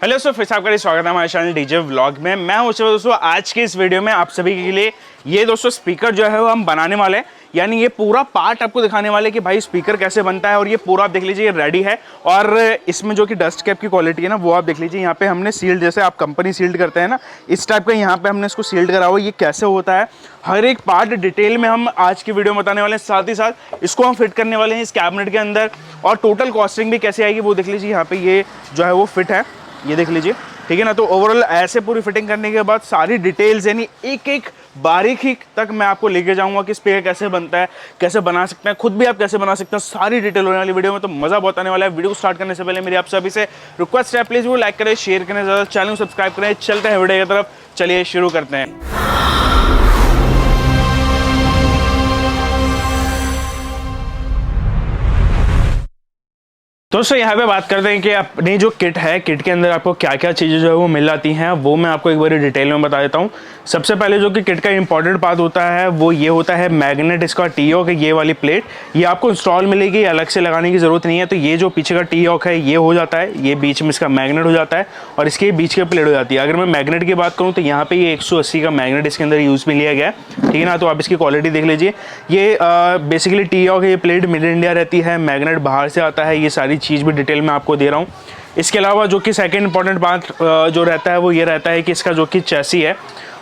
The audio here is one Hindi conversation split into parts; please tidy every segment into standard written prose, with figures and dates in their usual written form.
हेलो दोस्तों, फिर से आपका स्वागत है हमारे चैनल डीजे व्लॉग में। मैं हूं दोस्तों। आज के इस वीडियो में आप सभी के लिए ये दोस्तों स्पीकर जो है वो हम बनाने वाले हैं, यानी ये पूरा पार्ट आपको दिखाने वाले कि भाई स्पीकर कैसे बनता है। और ये पूरा आप देख लीजिए, ये रेडी है। और इसमें जो कि डस्ट कैप की क्वालिटी है ना, वो आप देख लीजिए। यहाँ पे हमने सील्ड, जैसे आप कंपनी सील्ड करते हैं ना, इस टाइप का यहाँ पे हमने इसको सील्ड करा हुआ। ये कैसे होता है, हर एक पार्ट डिटेल में हम आज की वीडियो में बताने वाले हैं। साथ ही साथ इसको हम फिट करने वाले हैं इस कैबिनेट के अंदर, और टोटल कॉस्टिंग भी कैसे आएगी वो देख लीजिए। यहाँ पे ये जो है वो फिट है, ये देख लीजिए, ठीक है ना। तो ओवरऑल ऐसे पूरी फिटिंग करने के बाद सारी डिटेल्स, यानी एक एक बारीकी तक मैं आपको लेके जाऊंगा कि स्पीकर कैसे बनता है, कैसे बना सकते हैं, खुद भी आप कैसे बना सकते हैं। सारी डिटेल होने वाली वीडियो में, तो मजा बहुत आने वाला है। वीडियो को स्टार्ट करने से पहले मेरी आप सभी से रिक्वेस्ट है, प्लीज वो लाइक करें, शेयर करें, ज़्यादा चैनल को सब्सक्राइब करें। चलते हैं वीडियो की तरफ, चलिए शुरू करते हैं। दोस्तों यहाँ पे बात करते हैं कि अपनी जो किट है, किट के अंदर आपको क्या क्या चीज़ें जो है वो मिल जाती हैं, वो मैं आपको एक बार डिटेल में बता देता हूँ। सबसे पहले जो कि किट का इंपॉर्टेंट पार्ट होता है वो ये होता है मैग्नेट। इसका टी ऑक है, ये वाली प्लेट, ये आपको इंस्टॉल मिलेगी, अलग से लगाने की ज़रूरत नहीं है। तो ये जो पीछे का टी ऑक है ये हो जाता है, ये बीच में इसका मैग्नेट हो जाता है, और इसके बीच की प्लेट हो जाती है। अगर मैं मैग्नेट की बात करूँ तो यहाँ पे ये 180 का मैग्नेट इसके अंदर यूज़ में लिया गया है, ठीक है ना। तो आप इसकी क्वालिटी देख लीजिए। ये बेसिकली टी ऑक है, ये प्लेट मेड इन इंडिया रहती है, मैग्नेट बाहर से आता है। ये सारी चीज़ भी डिटेल में आपको दे रहा हूँ। इसके अलावा जो कि सेकंड इंपॉर्टेंट बात जो रहता है वो ये रहता है कि इसका जो कि चैसी है,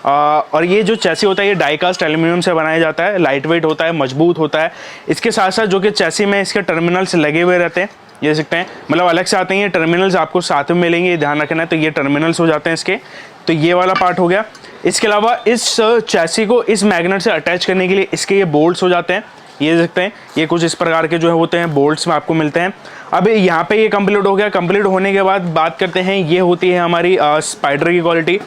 और ये जो चैसी होता है ये डाइकास्ट एल्यूमिनियम से बनाया जाता है। लाइट वेट होता है, मजबूत होता है। इसके साथ साथ जो कि चैसी में इसके टर्मिनल्स लगे हुए रहते हैं, ये देख सकते हैं, मतलब अलग से आते हैं। ये टर्मिनल्स आपको साथ में मिलेंगे, ये ध्यान रखना है। तो ये टर्मिनल्स हो जाते हैं इसके, तो ये वाला पार्ट हो गया। इसके अलावा इस चैसी को इस मैग्नेट से अटैच करने के लिए इसके ये बोल्ट्स हो जाते हैं, ये देख सकते हैं। ये कुछ इस प्रकार के जो है होते हैं, बोल्ट्स में आपको मिलते हैं। अब यहाँ पे ये कंप्लीट हो गया। कंप्लीट होने के बाद बात करते हैं, ये होती है हमारी स्पाइडर की क्वालिटी।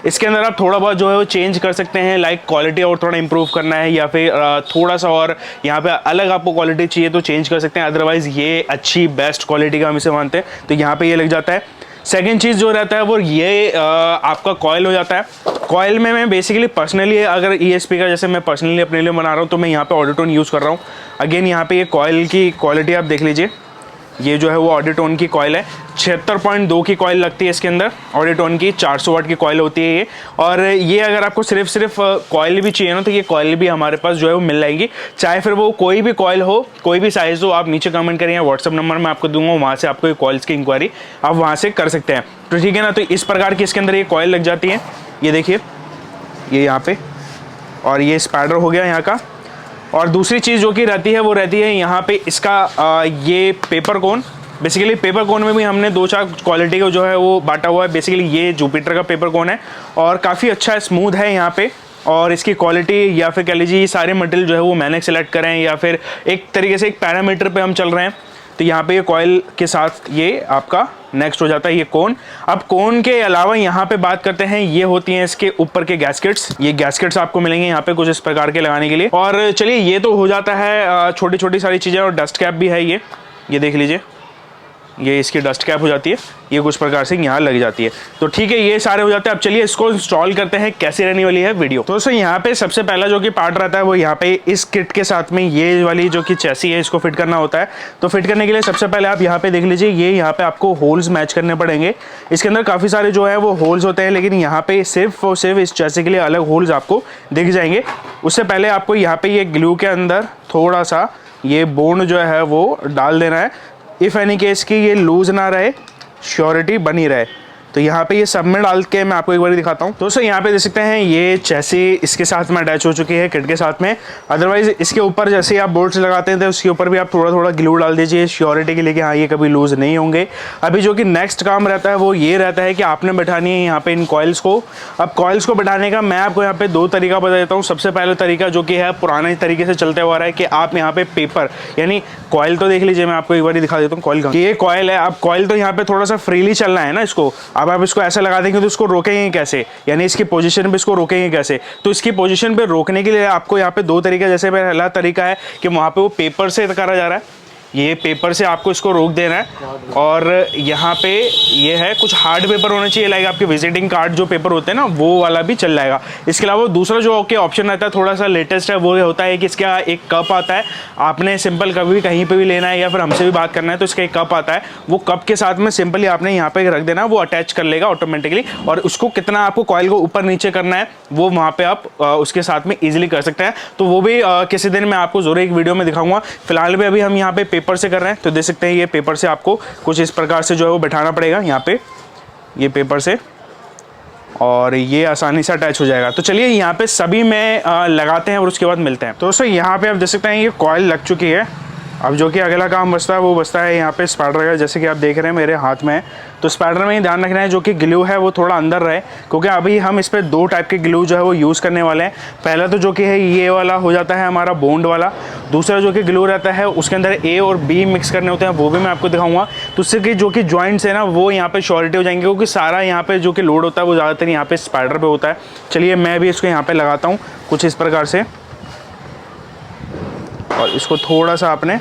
इसके अंदर आप थोड़ा बहुत जो है वो चेंज कर सकते हैं, लाइक क्वालिटी और थोड़ा इंप्रूव करना है, या फिर थोड़ा सा और यहाँ पे अलग आपको क्वालिटी चाहिए तो चेंज कर सकते हैं। अदरवाइज ये अच्छी बेस्ट क्वालिटी का हम इसे मानते हैं, तो यहाँ पे ये लग जाता है। सेकेंड चीज़ जो रहता है वो ये आपका कॉयल हो जाता है। कॉयल में मैं बेसिकली पर्सनली, अगर ये स्पीकर जैसे मैं पर्सनली अपने लिए बना रहा हूँ तो मैं यहाँ पे ऑडियोटोन यूज़ कर रहा हूँ। अगेन यहाँ पे ये कॉयल की क्वालिटी आप देख लीजिए, ये जो है वो ऑडियोटोन की कॉयल है। 76.2 की कॉयल लगती है इसके अंदर, ऑडियोटोन की 400 वाट की कॉयल होती है ये। और ये अगर आपको सिर्फ कॉयल भी चाहिए ना, तो ये कॉयल भी हमारे पास जो है वो मिल जाएगी। चाहे फिर वो कोई भी कॉयल हो, कोई भी साइज़ हो, आप नीचे कमेंट करें या व्हाट्सअप नंबर मैं आपको दूंगा, वहाँ से आपको ये कॉइल्स की इंक्वायरी आप वहाँ से कर सकते हैं। तो ठीक है ना। तो इस प्रकार की इसके अंदर ये कॉयल लग जाती है, ये देखिए, ये यहाँ पे, और ये स्पाइडर हो गया यहाँ का। और दूसरी चीज़ जो कि रहती है वो रहती है यहाँ पे इसका ये पेपर कोन। बेसिकली पेपर कोन में भी हमने 2-4 क्वालिटी का जो है वो बांटा हुआ है। बेसिकली ये जुपिटर का पेपर कोन है, और काफ़ी अच्छा स्मूथ है यहाँ पे। और इसकी क्वालिटी, या फिर कह लीजिए ये सारे मटेरियल जो है वो मैंने सेलेक्ट करें, या फिर एक तरीके से एक पैरामीटर पे हम चल रहे हैं। तो यहाँ पे ये कॉयल के साथ ये आपका नेक्स्ट हो जाता है ये कोन। अब कोन के अलावा यहाँ पे बात करते हैं, ये होती हैं इसके ऊपर के गैस्केट्स। ये गैस्केट्स आपको मिलेंगे यहाँ पे कुछ इस प्रकार के लगाने के लिए। और चलिए, ये तो हो जाता है छोटी छोटी सारी चीज़ें। और डस्ट कैप भी है ये देख लीजिए, ये इसकी डस्ट कैप हो जाती है, ये कुछ प्रकार से यहाँ लग जाती है। तो ठीक है, ये सारे हो जाते हैं। अब चलिए इसको इंस्टॉल करते हैं, कैसे रहने वाली है वीडियो। तो दोस्तों यहाँ पे सबसे पहला जो कि पार्ट रहता है वो यहाँ पे इस किट के साथ में ये वाली जो कि चैसी है, इसको फिट करना होता है। तो फिट करने के लिए सबसे पहले आप यहाँ पे देख लीजिए, ये यहाँ पे आपको होल्स मैच करने पड़ेंगे। इसके अंदर काफ़ी सारे जो है वो होल्स होते हैं, लेकिन यहाँ पे सिर्फ और सिर्फ इस चैसी के लिए अलग होल्स आपको दिख जाएंगे। उससे पहले आपको यहाँ पे ये ग्लू के अंदर थोड़ा सा ये बोंड जो है वो डाल देना है, इफ़ एनी केस की ये लूज ना रहे, श्योरिटी बनी रहे। तो यहाँ पे ये सब में डाल के मैं आपको एक बार दिखाता हूँ। दोस्तों यहाँ पे देख सकते हैं, ये चैसी इसके साथ में अटैच हो चुकी है किट के साथ में। अदरवाइज इसके ऊपर जैसे आप बोल्ट्स लगाते हैं तो उसके ऊपर भी आप थोड़ा थोड़ा ग्लू डाल दीजिए श्योरिटी के लिए कि हाँ ये कभी लूज नहीं होंगे। अभी जो कि नेक्स्ट काम रहता है वो ये रहता है कि आपने बैठानी है यहाँ पे इन कॉइल्स को। अब कॉइल्स को बैठाने का मैं आपको यहाँ पे 2 तरीका बता देता हूँ। सबसे पहला तरीका जो कि है पुराने तरीके से चलते हुआ रहा है कि आप यहाँ पे पेपर, यानी कॉइल तो देख लीजिए, मैं आपको एक बार दिखा देता हूँ कॉइल का। ये कॉइल है, अब कॉइल तो यहाँ पे थोड़ा सा फ्रीली चलना है ना इसको। अब आप इसको ऐसा लगा देंगे तो इसको रोकेंगे कैसे, यानी इसकी पोजीशन पे इसको रोकेंगे कैसे। तो इसकी पोजीशन पे रोकने के लिए आपको यहाँ पे 2 तरीके, जैसे पहला तरीका है कि वहाँ पे वो पेपर से करा जा रहा है, ये पेपर से आपको इसको रोक देना है। और यहाँ पे ये है कुछ हार्ड पेपर होना चाहिए, लाइक आपके विजिटिंग कार्ड जो पेपर होते हैं ना, वो वाला भी चल जाएगा। इसके अलावा दूसरा जो ओके ऑप्शन आता है थोड़ा सा लेटेस्ट है, वो होता है कि इसका एक कप आता है। आपने सिंपल कभी भी कहीं पे भी लेना है या फिर हमसे भी बात करना है तो इसका एक कप आता है, वो कप के साथ में सिंपली आपने यहाँ पे रख देना, वो अटैच कर लेगा ऑटोमेटिकली। और उसको कितना आपको कॉइल को ऊपर नीचे करना है वो वहाँ पे आप उसके साथ में ईजिली कर सकते हैं। तो वो भी किसी दिन मैं आपको जरूर एक वीडियो में दिखाऊंगा। फिलहाल भी अभी हम यहाँ पे पेपर से कर रहे हैं, तो देख सकते हैं ये पेपर से आपको कुछ इस प्रकार से जो है वो बैठाना पड़ेगा यहाँ पे, ये पेपर से, और ये आसानी से अटैच हो जाएगा। तो चलिए यहाँ पे सभी में लगाते हैं और उसके बाद मिलते हैं। तो दोस्तों यहाँ पे आप देख सकते हैं ये कॉइल लग चुकी है। अब जो कि अगला काम बचता है वो बचता है यहाँ पे स्पाइडर का, जैसे कि आप देख रहे हैं मेरे हाथ में है। तो स्पाइडर में ये ध्यान रखना है जो कि ग्लू है वो थोड़ा अंदर रहे, क्योंकि अभी हम इस पर 2 टाइप के ग्लू जो है वो यूज़ करने वाले हैं। पहला तो जो कि है ये वाला हो जाता है हमारा बॉन्ड वाला, दूसरा जो कि ग्लू रहता है उसके अंदर A और B मिक्स करने होते हैं, वो भी मैं आपको दिखाऊंगा। तो उससे कि जो कि जॉइंट्स है ना वो यहाँ पे श्योरिटी हो जाएंगे, क्योंकि सारा यहाँ पे जो कि लोड होता है वो ज़्यादातर यहाँ पे स्पाइडर पे होता है। चलिए मैं भी इसको यहाँ पे लगाता हूँ कुछ इस प्रकार से, और इसको थोड़ा सा आपने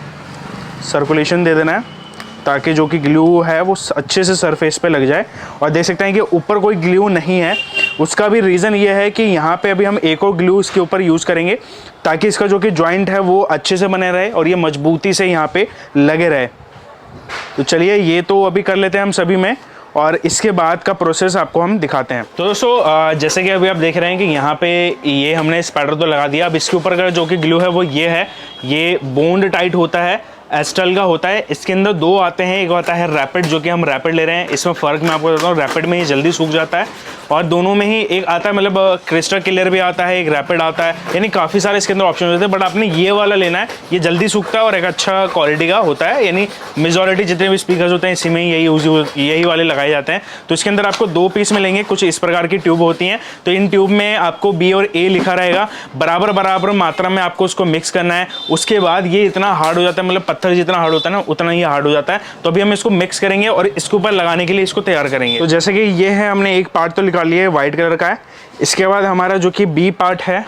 सर्कुलेशन दे देना है ताकि जो कि ग्लू है वो अच्छे से सरफेस पे लग जाए। और देख सकते हैं कि ऊपर कोई ग्लू नहीं है, उसका भी रीज़न ये है कि यहाँ पे अभी हम एक और ग्लू इसके ऊपर यूज़ करेंगे ताकि इसका जो कि जॉइंट है वो अच्छे से बने रहे और ये मजबूती से यहाँ पे लगे रहे। तो चलिए ये तो अभी कर लेते हैं हम सभी में, और इसके बाद का प्रोसेस आपको हम दिखाते हैं। तो दोस्तों जैसे कि अभी आप देख रहे हैं कि यहाँ पे ये हमने स्पाइडर तो लगा दिया। अब इसके ऊपर का जो कि ग्लू है वो ये है, ये बॉन्ड टाइट होता है, एस्टल का होता है। इसके अंदर 2 आते हैं, एक आता है रैपिड, जो कि हम रैपिड ले रहे हैं। इसमें फ़र्क मैं आपको बताता हूँ, रैपिड में ये जल्दी सूख जाता है, और दोनों में ही एक आता है मतलब क्रिस्टल किलर भी आता है, एक रैपिड आता है, यानी काफ़ी सारे इसके अंदर ऑप्शन होते हैं। बट आपने ये वाला लेना है, ये जल्दी सूखता है और एक अच्छा क्वालिटी का होता है, यानी मेजॉरिटी जितने भी स्पीकर्स होते हैं इसी में यही वाले लगाए जाते हैं। तो इसके अंदर आपको 2 पीस मिलेंगे, कुछ इस प्रकार की ट्यूब होती हैं। तो इन ट्यूब में आपको B और A लिखा रहेगा, बराबर मात्रा में आपको उसको मिक्स करना है। उसके बाद ये इतना हार्ड हो जाता है, मतलब पत्थर जितना हार्ड होता है ना उतना ही हार्ड हो जाता है। तो अभी हम इसको मिक्स करेंगे और इसके ऊपर लगाने के लिए इसको तैयार करेंगे। तो जैसे कि ये है, हमने एक पार्ट तो निकाल लिया है, व्हाइट कलर का है। इसके बाद हमारा जो कि B पार्ट है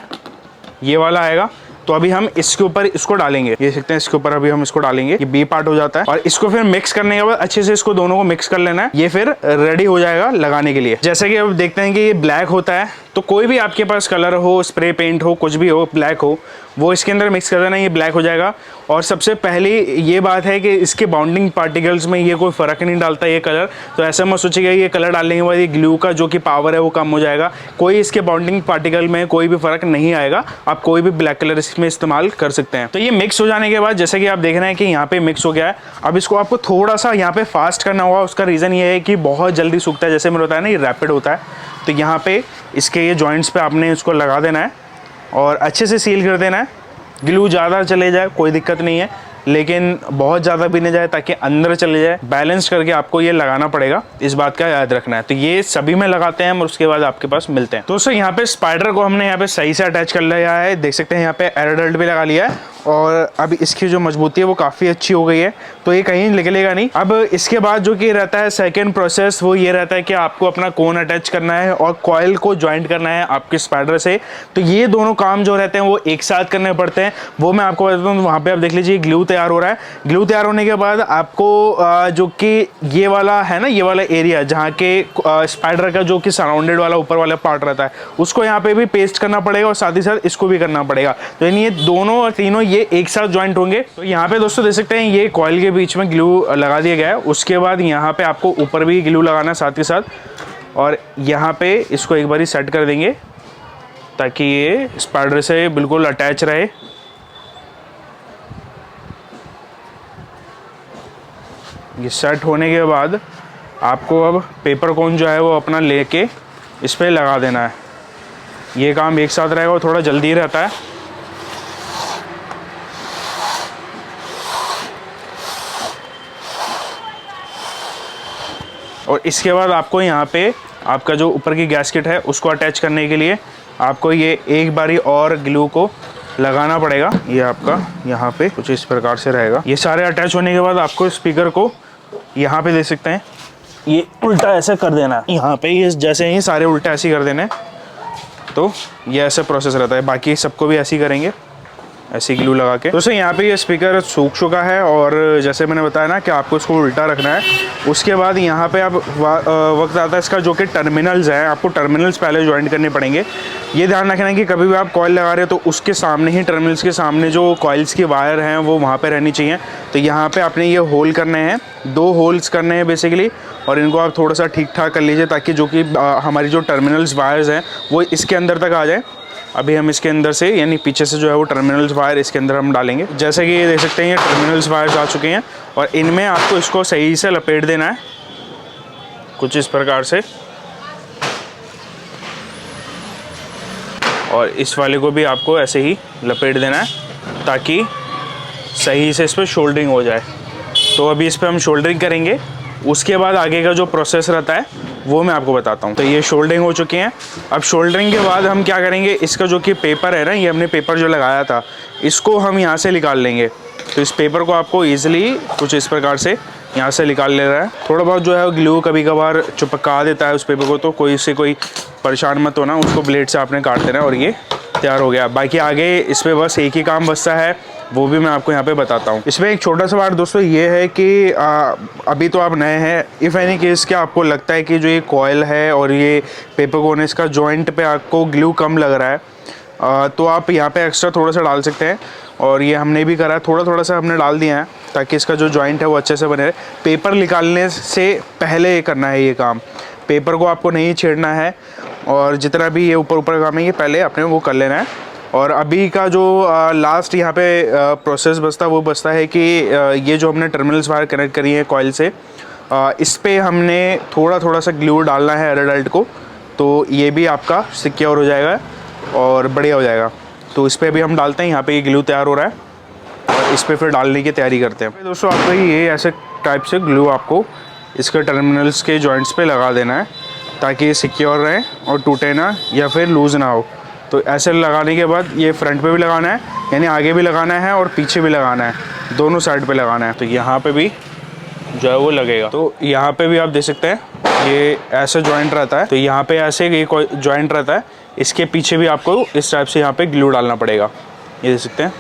ये वाला आएगा। तो अभी हम इसके ऊपर इसको डालेंगे, ये देखते हैं इसके ऊपर अभी हम इसको डालेंगे, ये B पार्ट हो जाता है। और इसको फिर मिक्स करने के बाद अच्छे से इसको दोनों को मिक्स कर लेना है, ये फिर रेडी हो जाएगा लगाने के लिए। जैसे कि अब देखते हैं कि ये ब्लैक होता है, तो कोई भी आपके पास कलर हो, स्प्रे पेंट हो, कुछ भी हो, ब्लैक हो, वो इसके अंदर मिक्स कर देना, ये ब्लैक हो जाएगा। और सबसे पहली ये बात है कि इसके बाउंडिंग पार्टिकल्स में ये कोई फ़र्क नहीं डालता ये कलर। तो ऐसा मत सोचिएगा ये कलर डालने के बाद ये ग्लू का जो कि पावर है वो कम हो जाएगा, कोई इसके बाउंडिंग पार्टिकल में कोई भी फ़र्क नहीं आएगा। आप कोई भी ब्लैक कलर इसमें इस्तेमाल कर सकते हैं। तो ये मिक्स हो जाने के बाद जैसे कि आप देख रहे हैं कि यहाँ पे मिक्स हो गया है। अब इसको आपको थोड़ा सा यहाँ पे फास्ट करना होगा, उसका रीज़न ये है कि बहुत जल्दी सूखता है, जैसे मैंने बताया ना ये रैपिड होता है। तो यहाँ पे इसके ये जॉइंट्स पे आपने इसको लगा देना है और अच्छे से सील कर देना है। ग्लू ज़्यादा चले जाए कोई दिक्कत नहीं है, लेकिन बहुत ज़्यादा भी नहीं जाए ताकि अंदर चले जाए। बैलेंस करके आपको ये लगाना पड़ेगा, इस बात का याद रखना है। तो ये सभी में लगाते हैं हम और उसके बाद आपके पास मिलते हैं। तो दोस्तों यहाँ पे स्पाइडर को हमने यहाँ पे सही से अटैच कर लिया है, देख सकते हैं यहाँ पे एयरडल्ट भी लगा लिया है, और अब इसकी जो मजबूती है वो काफ़ी अच्छी हो गई है, तो ये कहीं निकलेगा नहीं। अब इसके बाद जो कि रहता है सेकेंड प्रोसेस, वो ये रहता है कि आपको अपना कोन अटैच करना है और कॉइल को ज्वाइंट करना है आपके स्पाइडर से। तो ये दोनों काम जो रहते हैं वो एक साथ करने पड़ते हैं, वो मैं आपको बताता हूँ। वहाँ पे आप देख लीजिए ग्लू तैयार हो रहा है। ग्लू तैयार होने के बाद आपको जो कि ये वाला है ना, ये वाला एरिया जहाँ के स्पाइडर का जो कि सराउंडेड वाला ऊपर वाला पार्ट रहता है, उसको यहाँ पे भी पेस्ट करना पड़ेगा और साथ ही साथ इसको भी करना पड़ेगा। तो यानी ये दोनों और तीनों ये एक साथ ज्वाइंट होंगे। तो यहाँ पे दोस्तों देख सकते हैं ये कॉइल के बीच में ग्लू लगा दिया गया है। उसके बाद यहाँ पे आपको ऊपर भी ग्लू लगाना साथ के साथ, और यहाँ पे इसको एक बारी सेट कर देंगे ताकि ये स्पाइडर से बिल्कुल अटैच रहे। ये सेट होने के बाद आपको अब पेपर कोन जो है वो अपना लेके इस पर लगा देना है। ये काम एक साथ रहेगा और थोड़ा जल्दी रहता है। और इसके बाद आपको यहाँ पे आपका जो ऊपर की गैस्केट है उसको अटैच करने के लिए आपको ये एक बारी और ग्लू को लगाना पड़ेगा। ये आपका यहाँ पे कुछ इस प्रकार से रहेगा। ये सारे अटैच होने के बाद आपको स्पीकर को यहाँ पे दे सकते हैं, ये उल्टा ऐसे कर देना है यहाँ पे, ये जैसे ही सारे उल्टा ऐसे कर देने। तो ये ऐसे प्रोसेस रहता है, बाकी सबको भी ऐसे ही करेंगे, ऐसी ग्लू लगा के। दोस्तों यहाँ पे ये स्पीकर सूख चुका है और जैसे मैंने बताया ना कि आपको इसको उल्टा रखना है। उसके बाद यहाँ पे अब वक्त आता है इसका जो कि टर्मिनल्स हैं, आपको टर्मिनल्स पहले ज्वाइन करने पड़ेंगे। ये ध्यान रखना है कि कभी भी आप कॉइल लगा रहे हो तो उसके सामने ही, टर्मिनल्स के सामने जो कॉइल्स की वायर हैं वो वहाँ पर रहनी चाहिए। तो यहाँ पर आपने ये होल करने हैं, 2 होल्स करने हैं बेसिकली, और इनको आप थोड़ा सा ठीक ठाक कर लीजिए ताकि जो कि हमारी जो टर्मिनल्स वायर्स हैं वो इसके अंदर तक आ जाए। अभी हम इसके अंदर से, यानी पीछे से जो है वो टर्मिनल्स वायर इसके अंदर हम डालेंगे। जैसे कि ये देख सकते हैं ये टर्मिनल्स वायर्स आ चुके हैं और इनमें आपको इसको सही से लपेट देना है कुछ इस प्रकार से, और इस वाले को भी आपको ऐसे ही लपेट देना है ताकि सही से इस पर शोल्डरिंग हो जाए। तो अभी इस पर हम शोल्डरिंग करेंगे, उसके बाद आगे का जो प्रोसेस रहता है वो मैं आपको बताता हूँ। तो ये शोल्डरिंग हो चुकी हैं। अब शोल्डरिंग के बाद हम क्या करेंगे, इसका जो कि पेपर है ना, ये हमने पेपर जो लगाया था इसको हम यहाँ से निकाल लेंगे। तो इस पेपर को आपको ईजिली कुछ इस प्रकार से यहाँ से निकाल ले रहा है। थोड़ा बहुत जो है ग्लू कभी कभार चिपका देता है उस पेपर को, तो कोई से कोई परेशान मत होना, उसको ब्लेड से आपने काट देना और ये तैयार हो गया। बाकी आगे इस पर बस एक ही काम बचता है, वो भी मैं आपको यहाँ पे बताता हूँ। इसमें एक छोटा सा बात दोस्तों ये है कि अभी तो आप नए हैं, इफ़ एनी केस क्या आपको लगता है कि जो ये कॉयल है और ये पेपर कोन है इसका जॉइंट पे आपको ग्लू कम लग रहा है, तो आप यहाँ पे एक्स्ट्रा थोड़ा सा डाल सकते हैं। और ये हमने भी करा है, थोड़ा थोड़ा सा हमने डाल दिया है ताकि इसका जो जॉइंट है वो अच्छे से बने रहे। पेपर निकालने से पहले करना है ये काम, पेपर को आपको नहीं छेड़ना है, और जितना भी ये ऊपर ऊपर काम है ये पहले अपने वो कर लेना है। और अभी का जो लास्ट यहाँ पे प्रोसेस बचता वो बचता है कि ये जो हमने टर्मिनल्स वायर कनेक्ट करी है कॉइल से, इस पे हमने थोड़ा थोड़ा सा ग्लू डालना है एराडाइट को, तो ये भी आपका सिक्योर हो जाएगा और बढ़िया हो जाएगा। तो इस पर भी हम डालते हैं, यहाँ पे ये ग्लू तैयार हो रहा है और इस पर फिर डालने की तैयारी करते हैं। दोस्तों आपको ये ऐसे टाइप से ग्लू आपको इसके टर्मिनल्स के जॉइंट्स पे लगा देना है ताकि ये सिक्योर रहे और टूटे ना या फिर लूज़ ना हो। तो ऐसे लगाने के बाद ये फ्रंट पे भी लगाना है, यानी आगे भी लगाना है और पीछे भी लगाना है, दोनों साइड पे लगाना है। तो यहाँ पे भी जो है वो लगेगा। तो यहाँ पे भी आप देख सकते हैं ये ऐसे जॉइंट रहता है, तो यहाँ पे ऐसे एक जॉइंट रहता है, इसके पीछे भी आपको इस टाइप से यहाँ पे ग्लू डालना पड़ेगा। ये देख सकते हैं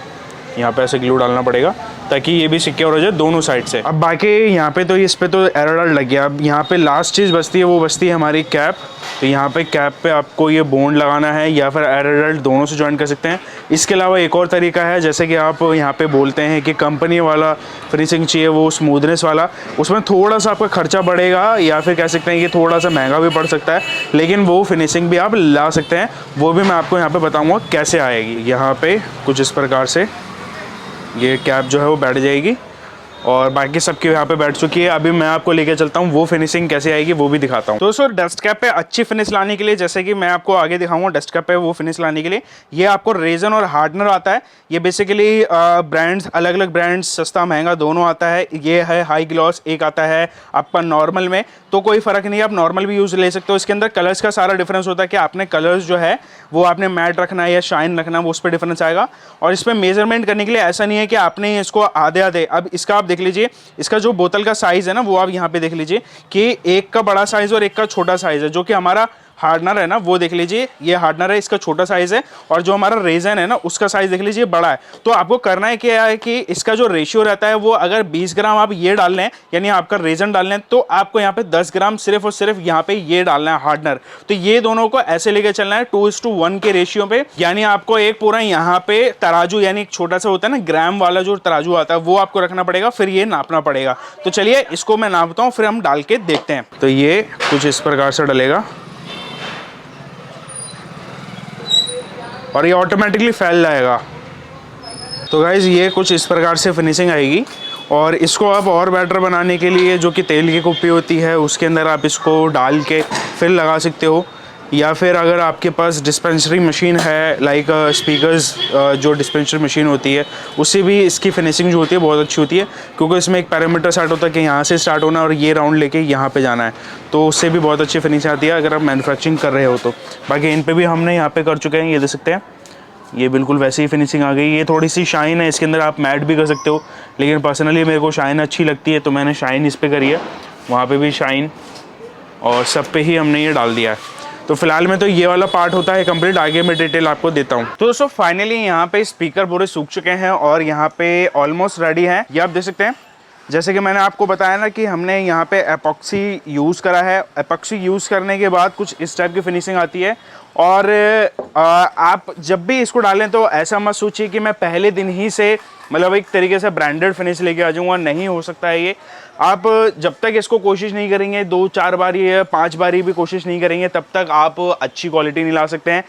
यहाँ पे ऐसे ग्लू डालना पड़ेगा ताकि ये भी सिक्योर हो जाए दोनों साइड से। अब बाकी यहाँ पे तो इस पे तो एराडाइट लग गया। अब यहाँ पे लास्ट चीज़ बचती है, वो बचती है हमारी कैप। तो यहाँ पे कैप पे आपको ये बॉन्ड लगाना है या फिर एराडाइट दोनों से ज्वाइन कर सकते हैं। इसके अलावा एक और तरीका है, जैसे कि आप यहाँ पे बोलते हैं कि कंपनी वाला फिनिशिंग चाहिए, वो स्मूथनेस वाला, उसमें थोड़ा सा आपका खर्चा बढ़ेगा या फिर कह सकते हैं कि थोड़ा सा महंगा भी पड़ सकता है, लेकिन वो फिनिशिंग भी आप ला सकते हैं। वो भी मैं आपको यहाँ पर बताऊँगा कैसे आएगी। यहाँ पर कुछ इस प्रकार से ये कैप जो है वो बैठ जाएगी और बाकी सबकी यहाँ पे बैठ चुकी है। अभी मैं आपको लेके चलता हूँ वो फिनिशिंग कैसे आएगी वो भी दिखाता हूँ। दोस्तों डस्ट कैप पे अच्छी फिनिश लाने के लिए, जैसे कि मैं आपको आगे दिखाऊंगा, डस्ट कैप पे वो फिनिश लाने के लिए ये आपको रेजन और हार्डनर आता है। ये बेसिकली ब्रांड्स, अलग अलग ब्रांड्स, सस्ता महंगा दोनों आता है। ये है हाई ग्लॉस, एक आता है आपका नॉर्मल में, तो कोई फ़र्क नहीं है, आप नॉर्मल भी यूज़ ले सकते हो। इसके अंदर कलर्स का सारा डिफरेंस होता है कि आपने कलर्स जो है वो आपने मैट रखना है या शाइन रखना है, वो उस पर डिफरेंस आएगा। और इस पर मेजरमेंट करने के लिए ऐसा नहीं है कि आपने इसको आधे आधे, अब इसका आप देख लीजिए, इसका जो बोतल का साइज़ है ना वो आप यहाँ पे देख लीजिए कि एक का बड़ा साइज़ और एक का छोटा साइज़ है। जो कि हमारा हार्डनर है ना वो देख लीजिए, ये हार्डनर है, इसका छोटा साइज़ है, और जो हमारा रेजन है ना उसका साइज़ देख लीजिए बड़ा है। तो आपको करना है क्या है कि इसका जो रेशियो रहता है वो अगर 20 ग्राम आप ये डाल लें, यानी आपका रेजन डाल लें, तो आपको यहाँ पे 10 ग्राम सिर्फ और सिर्फ यहाँ पे ये डालना है हार्डनर। तो ये दोनों को ऐसे लेके चलना है 2:1 के रेशियो पे, यानी आपको एक पूरा यहाँ पे तराजू, यानी एक छोटा सा होता है ना ग्राम वाला जो तराजू आता है, वो आपको रखना पड़ेगा, फिर ये नापना पड़ेगा। तो चलिए इसको मैं नापता हूँ, फिर हम डाल के देखते हैं। तो ये कुछ इस प्रकार से डलेगा और ये ऑटोमेटिकली फैल जाएगा। तो गाइज़ ये कुछ इस प्रकार से फिनिशिंग आएगी। और इसको आप और बेटर बनाने के लिए जो कि तेल की कुप्पी होती है उसके अंदर आप इसको डाल के फिर लगा सकते हो, या फिर अगर आपके पास डिस्पेंसरी मशीन है, लाइक स्पीकर्स जो डिस्पेंसरी मशीन होती है, उससे भी इसकी फिनिशिंग जो होती है बहुत अच्छी होती है, क्योंकि इसमें एक पैरामीटर सेट होता है कि यहाँ से स्टार्ट होना और ये राउंड लेके यहाँ पे जाना है, तो उससे भी बहुत अच्छी फिनिशिंग आती है अगर आप मैन्युफैक्चरिंग कर रहे हो तो। बाकी इन पर भी हमने यहाँ पे कर चुके हैं, ये देख सकते हैं, ये बिल्कुल वैसे ही फिनिशिंग आ गई। ये थोड़ी सी शाइन है, इसके अंदर आप मैट भी कर सकते हो, लेकिन पर्सनली मेरे को शाइन अच्छी लगती है तो मैंने शाइन इस पर करी है, वहाँ पर भी शाइन, और सब पे ही हमने ये डाल दिया है। तो फिलहाल में तो ये वाला पार्ट होता है कंप्लीट, आगे मैं डिटेल आपको देता हूँ। तो दोस्तों फाइनली यहाँ पे स्पीकर पूरे सूख चुके हैं और यहाँ पे ऑलमोस्ट रेडी है, ये आप देख सकते हैं। जैसे कि मैंने आपको बताया ना कि हमने यहाँ पे एपॉक्सी यूज़ करा है। एपॉक्सी यूज़ करने के बाद कुछ इस टाइप की फिनिशिंग आती है। और आप जब भी इसको डालें तो ऐसा मत सोचिए कि मैं पहले दिन ही से मतलब एक तरीके से ब्रांडेड फिनिश लेके आ जाऊँगा, नहीं हो सकता है ये। आप जब तक इसको कोशिश नहीं करेंगे, 2-4 बारी या 5 बारी भी कोशिश नहीं करेंगे, तब तक आप अच्छी क्वालिटी नहीं ला सकते हैं।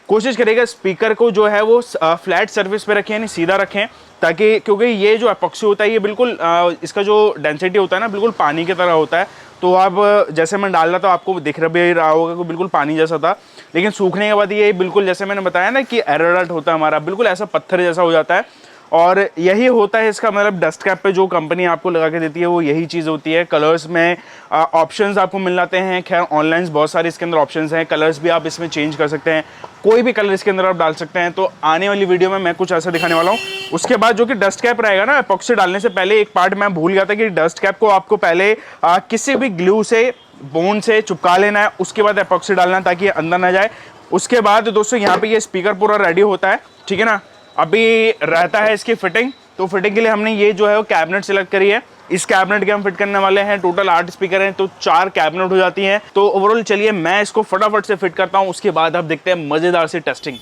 कोशिश करेगा स्पीकर को जो है वो फ्लैट सर्फेस पे रखें, यानी सीधा रखें, ताकि क्योंकि ये जो एपॉक्सी होता है ये बिल्कुल इसका जो डेंसिटी होता है ना बिल्कुल पानी की तरह होता है। तो आप जैसे मैं डाल रहा था आपको दिख भी रहा होगा कि बिल्कुल पानी जैसा था, लेकिन सूखने के बाद ये बिल्कुल जैसे मैंने बताया ना कि एरोडट होता है हमारा, बिल्कुल ऐसा पत्थर जैसा हो जाता है। और यही होता है इसका मतलब डस्ट कैप पे जो कंपनी आपको लगा के देती है वो यही चीज़ होती है। कलर्स में ऑप्शंस आपको मिल जाते हैं। खैर ऑनलाइन बहुत सारे इसके अंदर ऑप्शंस हैं, कलर्स भी आप इसमें चेंज कर सकते हैं, कोई भी कलर इसके अंदर आप डाल सकते हैं। तो आने वाली वीडियो में मैं कुछ ऐसा दिखाने वाला हूँ। उसके बाद जो कि डस्ट कैप रहेगा ना, एपॉक्सी डालने से पहले एक पार्ट मैं भूल गया था कि डस्ट कैप को आपको पहले किसी भी ग्लू से बोन से चिपका लेना है, उसके बाद एपॉक्सी डालना है ताकि अंदर ना जाए। उसके बाद दोस्तों यहाँ पे ये स्पीकर पूरा रेडी होता है, ठीक है ना। अभी रहता है इसकी फिटिंग, तो फिटिंग के लिए हमने ये जो है वो कैबिनेट सिलेक्ट करी है। इस कैबिनेट के हम फिट करने वाले हैं, टोटल 8 स्पीकर हैं तो 4 कैबिनेट हो जाती हैं। तो ओवरऑल चलिए मैं इसको फटाफट से फिट करता हूँ, उसके बाद आप देखते हैं मजेदार सी testing.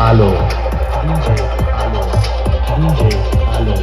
Alô, DJ Alô, DJ Alô.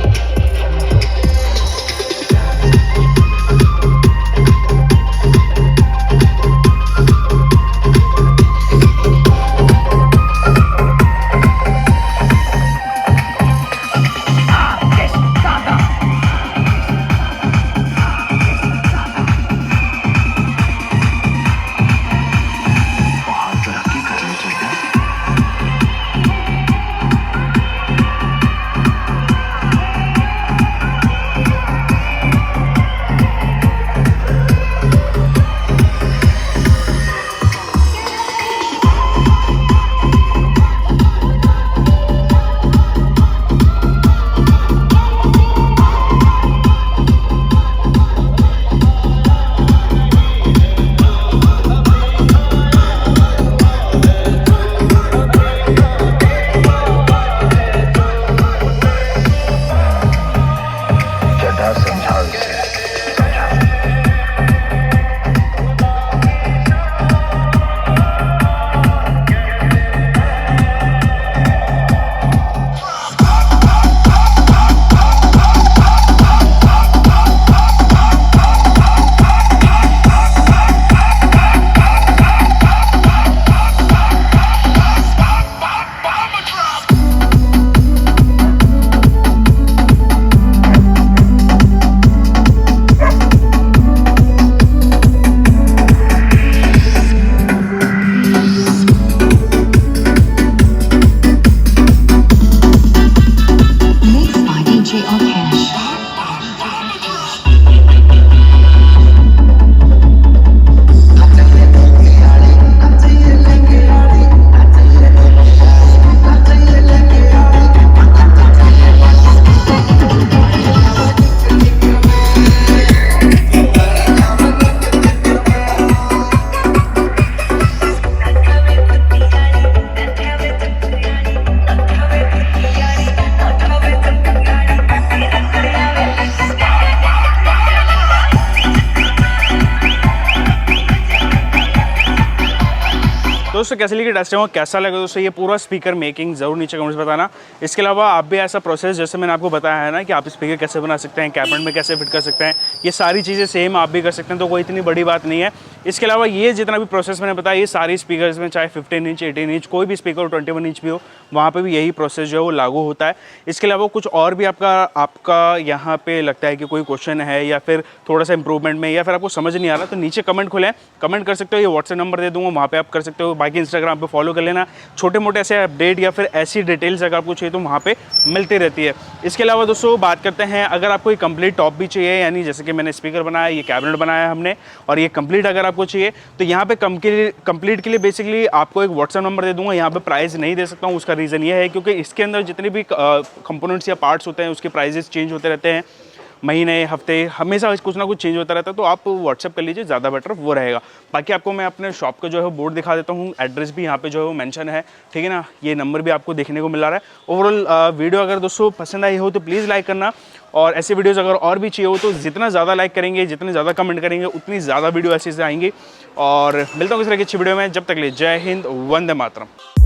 दोस्तों कैसे लगी टेस्ट डेमो, कैसा लगा दोस्तों ये पूरा स्पीकर मेकिंग, जरूर नीचे कमेंट्स बताना। इसके अलावा आप भी ऐसा प्रोसेस जैसे मैंने आपको बताया है ना कि आप स्पीकर कैसे बना सकते हैं, कैबिनेट में कैसे फिट कर सकते हैं, ये सारी चीज़ें सेम आप भी कर सकते हैं, तो कोई इतनी बड़ी बात नहीं है। इसके अलावा ये जितना भी प्रोसेस मैंने बताया, ये सारी स्पीकर्स में चाहे 15 इंच 18 इंच कोई भी स्पीकर 21 इंच भी हो, वहाँ पे भी यही प्रोसेस जो है वो लागू होता है। इसके अलावा कुछ और भी आपका यहाँ पे लगता है कि कोई क्वेश्चन है या फिर थोड़ा सा इंप्रूवमेंट में या फिर आपको समझ नहीं आ रहा, तो नीचे कमेंट खुले, कमेंट कर सकते हो, ये व्हाट्सएप नंबर दे दूँगा, वहाँ पर आप कर सकते हो। बाकी इंस्टाग्राम पे फॉलो कर लेना, छोटे मोटे ऐसे अपडेट या फिर ऐसी डिटेल्स अगर आपको चाहिए तो वहाँ पे मिलती रहती है। इसके अलावा दोस्तों बात करते हैं, अगर आपको एक कंप्लीट टॉप भी चाहिए, यानी जैसे कि मैंने स्पीकर बनाया, ये कैबिनेट बनाया हमने, और ये कंप्लीट अगर आपको चाहिए तो यहाँ पे कंप्लीट के लिए बेसिकली आपको एक व्हाट्सएप नंबर दे दूंगा। यहाँ पे प्राइस नहीं दे सकता हूँ, उसका रीज़न ये है क्योंकि इसके अंदर जितने भी कंपोनेंट्स या पार्ट्स होते हैं उसके प्राइजेस चेंज होते रहते हैं, महीने हफ्ते हमेशा कुछ ना कुछ चेंज होता रहता है, तो आप व्हाट्सएप कर लीजिए, ज़्यादा बेटर वो रहेगा। बाकी आपको मैं अपने शॉप का जो है बोर्ड दिखा देता हूँ, एड्रेस भी यहाँ पे जो है वो मेंशन है, ठीक है ना, ये नंबर भी आपको देखने को मिल रहा है। ओवरऑल वीडियो अगर दोस्तों पसंद आई हो तो प्लीज़ लाइक करना, और ऐसे वीडियोज़ अगर और भी चाहिए हो तो जितना ज़्यादा लाइक करेंगे, जितने ज़्यादा कमेंट करेंगे, उतनी ज़्यादा वीडियो ऐसे से आएंगी। और मिलता हूँ किसी तरह की अच्छी वीडियो में, जब तक ले जय हिंद, वंदे मातरम।